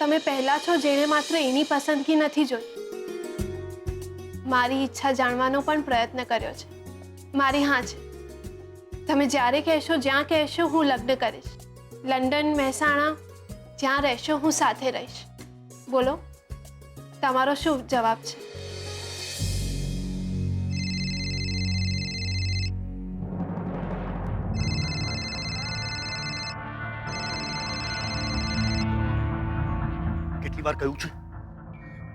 તમે પહેલા છો જેણે માત્ર એની પસંદગી નથી જોઈ, મારી ઈચ્છા જાણવાનો પણ પ્રયત્ન કર્યો છે. મારી હા છે. તમે જ્યારે કહેશો, જ્યાં કહેશો, હું લગ્ન કરીશ. લંડન, મહેસાણા, જ્યાં રહેશો હું સાથે રહીશ. બોલો, તમારો શું જવાબ છે?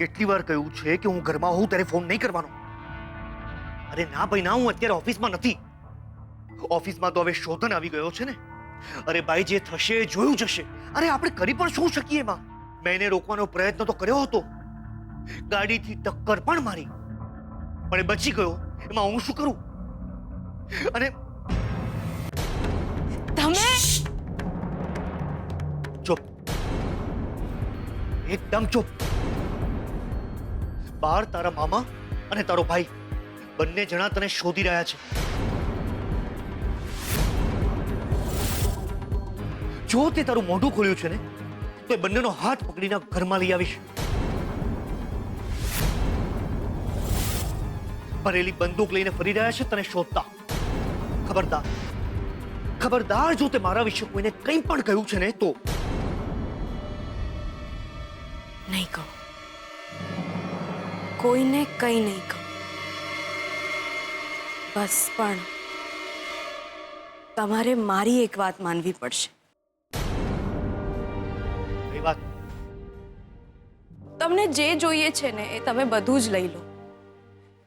કેટલી વાર કહ્યું છે કે હું ઘરમાં હોઉં ત્યારે ફોન નહીં કરવાનો. અરે ના ભાઈ ના, હું અત્યારે ઓફિસમાં નથી. ઓફિસમાં તો હવે શોધન આવી ગયો છે ને. અરે ભાઈ, જે થશે એ જોયું જશે. અરે આપણે કરી પણ શું શકીએ એમાં? મેં એને રોકવાનો પ્રયત્ન તો કર્યો હતો, ગાડીથી ટક્કર પણ મારી, પણ એ બચી ગયો. એમાં હું શું કરું? અને તમે ચૂપ, એકદમ ચૂપ. બહાર તારા મામા અને તારો ભાઈ બંને જણા તને શોધી રહ્યા છે. જો તે તારું મોઢું ખોલ્યું છે ને, તો એ બંનેનો હાથ પકડીને ઘરમાં લઈ આવીશ. ભરેલી બંદૂક લઈને ફરી રહ્યા છે તને શોધતા. ખબરદાર, ખબરદાર, જો તે મારા વિશે કોઈને કંઈ પણ કહ્યું છે ને તો નહીં કહું, કોઈને કંઈ નહીં કહું. બસ પણ તમારે મારી એક વાત માનવી પડશે. એ વાત તમને જે જોઈએ છે ને એ તમે બધું જ લઈ લો.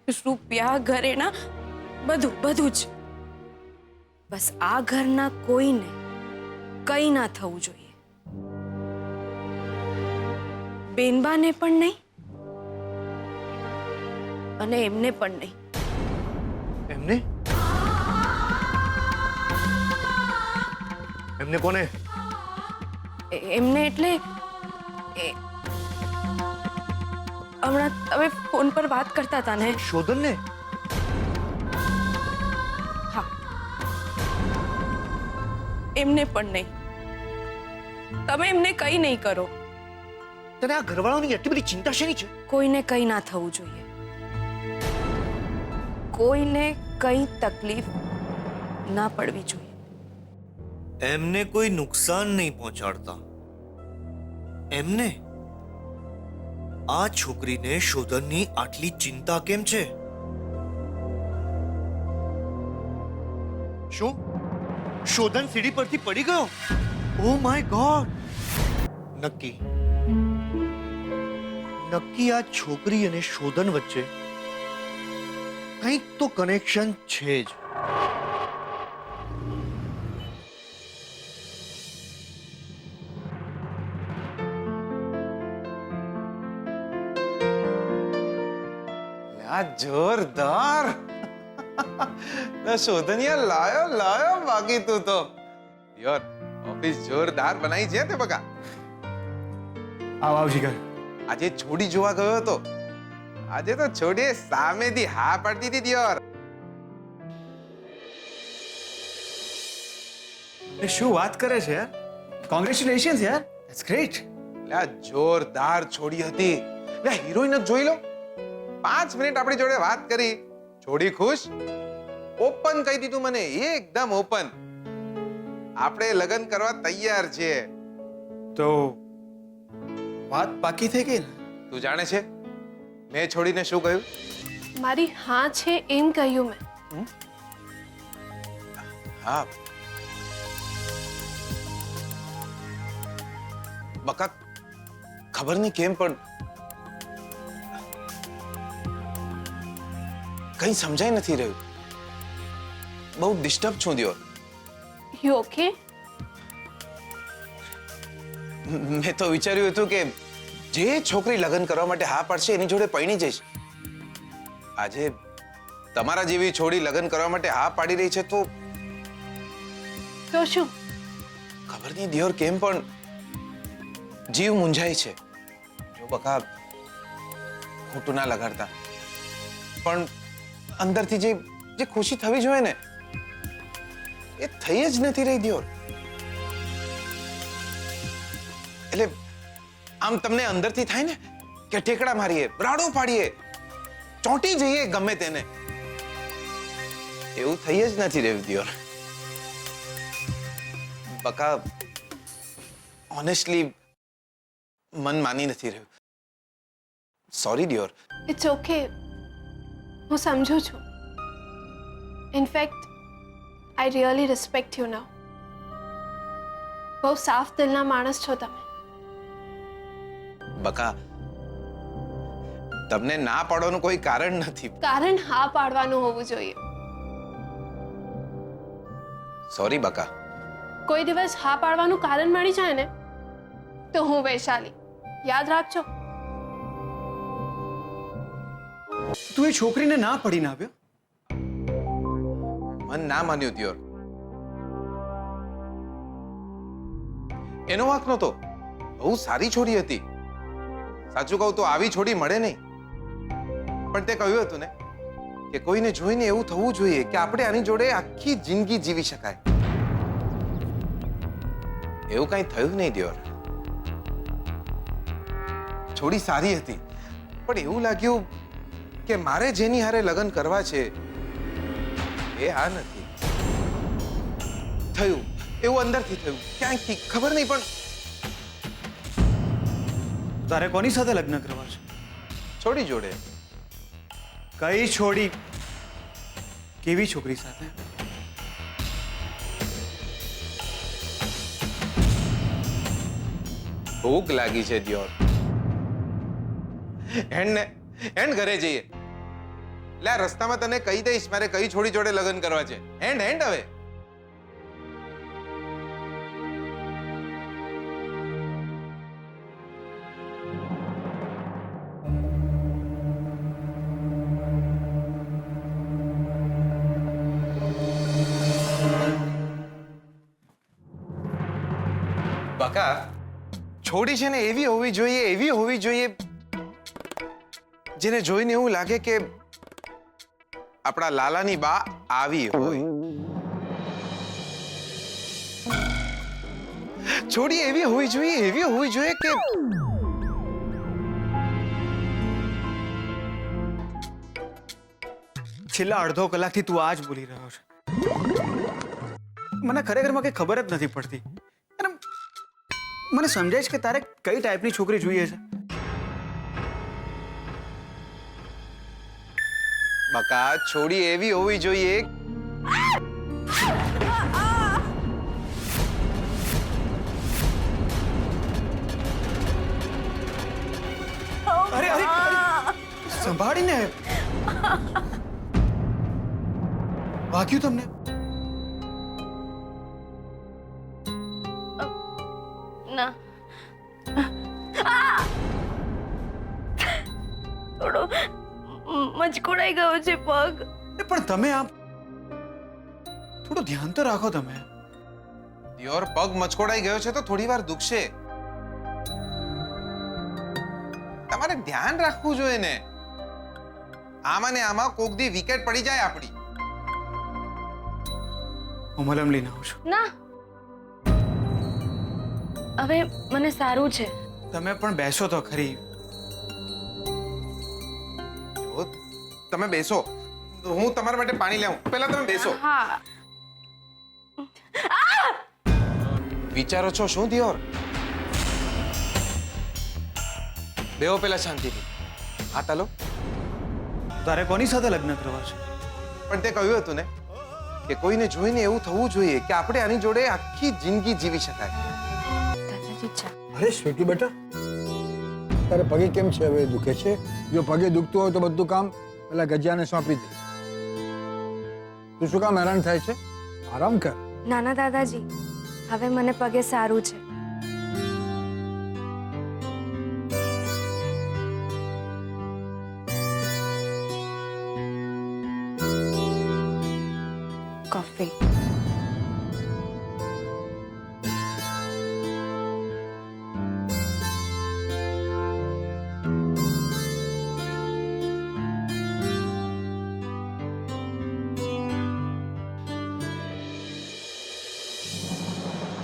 રૂપિયા, ઘરેણા, બધું બધું જ. બસ આ ઘરના કોઈને કંઈ ના થવું જોઈએ. બેનબાને પણ નહીં અને એમને પણ નહીં. એમને એમને કોને? એમને એટલે હમણાં તમે ફોન પર વાત કરતા હતા ને. શોધન ને? હા, એમને પણ નહીં. તમે એમને કંઈ નહીં કરો. તને આ ઘરવાળાની એટલી બધી ચિંતા શેની છે? કોઈને કંઈ ના થવું જોઈએ. કોઈને કંઈ તકલીફ ના પડવી જોઈએ. એમને કોઈ નુકસાન નહીં પહોંચાડતા. એમને આ છોકરીને શોધનની આટલી ચિંતા કેમ છે? શું શોધન સીડી પરથી પડી ગયો? Oh my God! નક્કી આ છોકરી અને શોધન વચ્ચે કંઈક તો કનેક્શન છે જ. जोरदार शोधनिया लायो लायो बाकी तू तो यार ऑफिस जोरदार बनाई છે તે બકા. આવ શિખર. આજે છોડી જોવા ગયો હતો. આજે તો છોડીએ સામેથી હા પાડતી હતી યાર. શું વાત કરે છે યાર? કોંગ્રેચ્યુલેશન્સ યાર, ધેટ્સ ગ્રેટ. લા જોરદાર છોડી હતી. લા હિરોઈન જ જોઈ લો. 5 મિનિટ આપણી જોડે વાત કરી. છોડી ખુશ, ઓપન કહી દીધું મને, એકદમ ઓપન. આપણે લગ્ન કરવા તૈયાર છીએ. તો વાત પાકી થઈ ગઈ ને? તું જાણે છે મેં છોડીને શું કહ્યું? મારી હા છે એમ કહ્યું મેં. હા બકા, ખબર નહીં કેમ પણ કઈ સમજાય નથી રહ્યું. બહુ ડિસ્ટર્બ છું દિયોર. You okay? મેં તો વિચાર્યું હતું કે જે છોકરી લગ્ન કરવા માટે હા પાડશે એની જોડે પરણી જઈશ. આજે તમારા જેવી છોડી લગ્ન કરવા માટે હા પાડી રહી છે તો શું? ખબર નહીં દિયોર કેમ પણ જીવ મૂંઝાય છે. જો બકા ખોટું ના લગાડતા, પણ અંદરથી જે ખુશી થવી જોઈએ ને એ થઈ જ નથી રહી દિયોર. એટલે આમ તમને અંદરથી થાય ને કે ઠેકડા મારીએ, રાડો પાડીએ, ચોંટી જઈએ ગમે તેને. એવું થઈ જ નથી રહ્યું દિયોર. બકા ઓનેસ્ટલી મન માની નથી રહ્યું. સોરી ડિયોર. ઇટ્સ ઓકે, હું સમજુ છું. In fact I really respect you now. બહુ સાફ દિલના માણસ છો તમે. બકા તમને ના પાડવાનું કોઈ કારણ નથી. કારણ હા પાડવાનું હોવું જોઈએ. સોરી બકા. કોઈ દિવસ હા પાડવાનું કારણ મળી જાય ને તો હું વૈશાલી, યાદ રાખજો. તું એ છોકરીને ના પડીને આવ્યો? મન ના માન્યું દિયોર. એનો વાંક નહોતો. બહુ સારી છોડી હતી. સાચું કહું તો આવી છોડી મળે નહીં. પણ તે કહ્યું હતું ને કે કોઈને જોઈને એવું થવું જોઈએ કે આપણે આની જોડે આખી જિંદગી જીવી શકાય. એવું કઈ થયું નહીં દિયોર. છોડી સારી હતી, પણ એવું લાગ્યું કે મારે જેની હારે લગ્ન કરવા છે એ આ નથી. થયું એવું અંદરથી થયું, ક્યાંકથી ખબર નહીં. પણ તારે કોની સાથે લગ્ન કરવા છે? છોડી જોડે. કઈ છોડી? કેવી છોકરી સાથે? ભૂખ લાગી છે દિયોર. હેન્ડ ઘરે જઈએ. લે આ રસ્તામાં તને કહી દઈશ મારે કઈ છોડી જોડે લગ્ન કરવા છે. હેન્ડ હવે. બકા છોડી છે ને એવી હોવી જોઈએ જેને જોઈને એવું લાગે કે આપણા લાલાની બા આવી હોય. છોડી એવી હોવી જોઈએ કે છેલ્લા અડધો કલાકથી તું આ જ બોલી રહ્યો છે. મને ખરેખરમાં કઈ ખબર જ નથી પડતી. અને મને સમજાય છે કે તારે કઈ ટાઈપની છોકરી જોઈએ છે. બકા છોડી એવી હોવી જોઈએ. અરે અરે સંભાળીને. વાગ્યું તમને? ના થોડો મચકોડાઈ ગયો છે પગ. પણ તમે આમ થોડું ધ્યાન તો રાખો તમે. દિયોર પગ મચકોડાઈ ગયો છે તો થોડી વાર દુખશે. તમારે ધ્યાન રાખવું જોઈએ ને. આમાં ને આમાં કોક દી વિકેટ પડી જાય આપણી. હું મલમ લઈને આવું છું. ના હવે મને સારું છે. તમે પણ બેસો તો ખરી. જો, તમે બેસો. હું તમારા માટે પાણી લાવું. પહેલા તમે બેસો. હા વિચારો છો શું દિયોર? બેહો પેલા શાંતિથી. હા તાલો. તારે કોની સાથે લગ્ન કરવા છે? પણ તે કહ્યું હતું ને કે કોઈને જોઈને એવું થવું જોઈએ કે આપણે આની જોડે આખી જિંદગી જીવી શકાય. દાદાજી ચા. અરે સ્વીટી બેટા, તારે પગે કેમ છે? હવે દુખે છે? જો પગે દુખતું હોય તો બધું કામ પેલા ગજિયાને સોંપી દે. તું શું કામ હેરાન થાય છે? આરામ કર. નાના દાદાજી હવે મને પગે સારું છે. કોફી.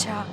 ચા.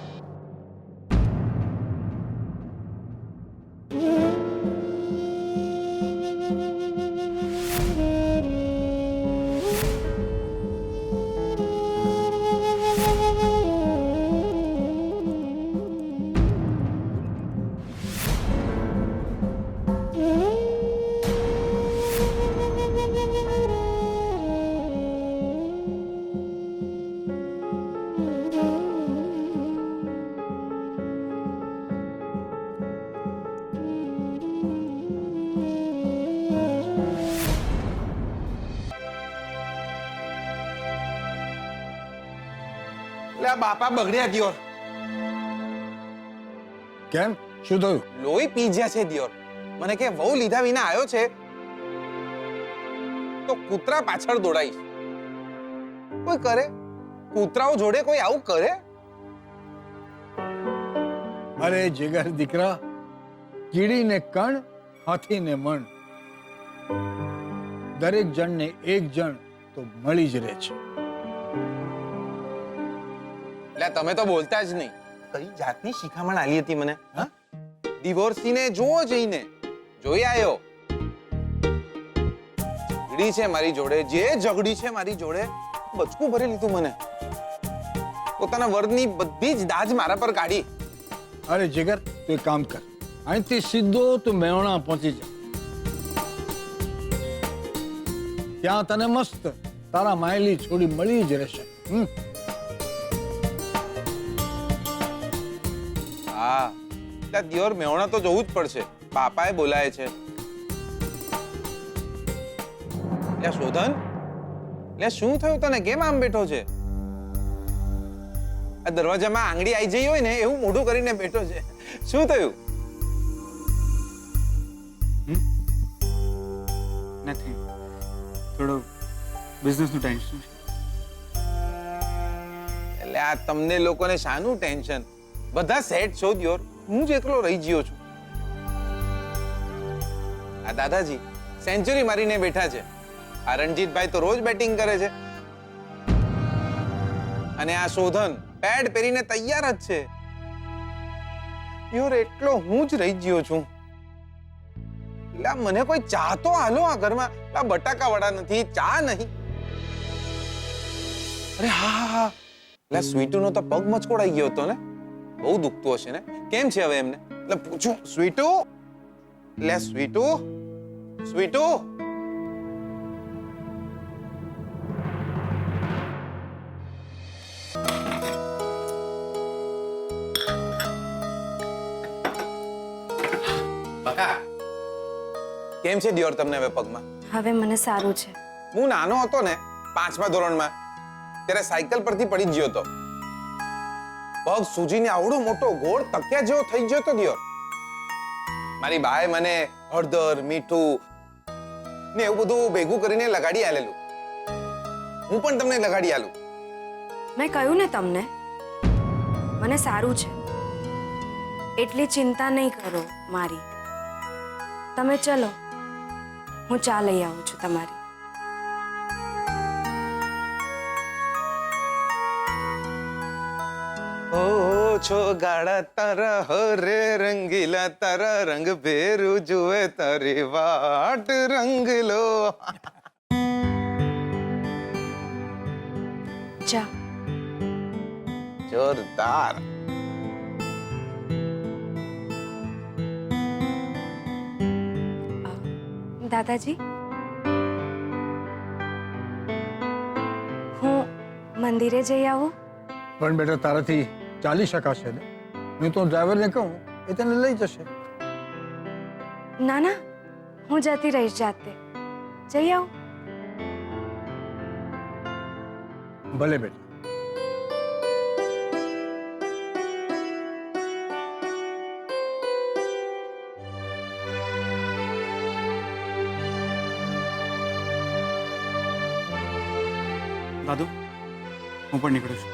એટલે આ બાપા બગડ્યા દિયોર. કેમ શું થયું? લોહી પી જ્યા છે દિયોર. મને કે વહુ લીધા વિના આવ્યો છે તો કૂતરા પાછળ દોડાઈશ. કોઈ કરે? કૂતરાઓ જોડે કોઈ આવું કરે? અરે જીગર દીકરા, કીડીને કણ, હાથીને મણ. દરેક જણને એક જણ તો મળી જ રહે છે. એટલે તમે તો બોલતા જ નહીં. કઈ જાતની શિખામણ આલી હતી મને? હા, ડિવોર્સીને જોવો જઈને જોઈ આવ્યો. ઝઘડી છે મારી જોડે, જે ઝઘડી છે મારી જોડે, બચકું ભરી લીધું મને. પોતાના વર્ગની બધી જ દાજ મારા પર કાઢી. અરે જીગર, તું એક કામ કર, અહીંથી સીધો તું મેહોણા પહોંચી જા. ત્યાં તને મસ્ત તારા માયલી છોડી મળી જ રહેશે. હા, ત્યાં દિયોર મેહોણા તો જવું જ પડશે. બાપાએ બોલાય છે. ત્યાં શોધન, એટલે શું થયું તને? કેમ આમ બેઠો છે? આ દરવાજામાં આંગળી આવી જઈ હોય ને એવું મોઢું કરીને બેઠો છે. શું થયું? નથી, થોડો બિઝનેસનું ટેન્શન છે. એટલે આ તમને લોકોને શાનું ટેન્શન? બધા સેટ છો દિયોર, હું જ એકલો રહી ગયો છું. આ દાદાજી સેન્ચુરી મારીને બેઠા છે. આ રણજીતભાઈ તો રોજ બેટિંગ કરે છે. અને આ શોધન પેડ પહેરીને તૈયાર જ છે. દિયોર એટલો હું જ રહી ગયો છું. એટલે આ મને કોઈ ચા તો આલો આ ઘરમાં. આ બટાકા વડા નથી, ચા નહીં. અરે હા હા હા, એટલે સ્વીટુનો તો પગ મચકોડાઈ ગયો હતો ને, બહુ દુખતું હશે ને? કેમ છે હવે એમને? એટલે પૂછું, સ્વીટુ, લે સ્વીટુ, સ્વીટુ. બકા, કેમ છે દિયોર તમને હવે પગમાં? હવે મને સારું છે. હું નાનો હતો ને 5મા ધોરણમાં, ત્યારે સાયકલ પરથી પડી જ ગયો હતો. પગ સૂજીને આવડો મોટો ગોળ તકિયા જેવો થઈ ગયો હતો દિયોર. મારી બાએ મને હળદર, મીઠું ને એવું બધું ભેગું કરીને લગાડી આલેલું. હું પણ તમને લગાડી આલું. મેં કહ્યું ને તમને, મને સારું છે. એટલી ચિંતા નહીં કરો મારી. તમે ચલો, હું ચા લઈ આવું છું તમારી. ઓ છો ગાડા તારા હરે રંગીલા, તારા રંગ ભેરું જુએ તારી વાટ રંગ લો. ચા. જોરદાર. દાદાજી, હું મંદિરે જઈ આવું? પણ બેટા, તારાથી ચાલી શકાશે ને? હું તો ડ્રાઈવરને કહું, એ તને લઈ જશે. ના ના, હું જતી રહીશ જાતે. જઈ આવું? ભલે બેટા. દાદુ, હું પણ નીકળું છું.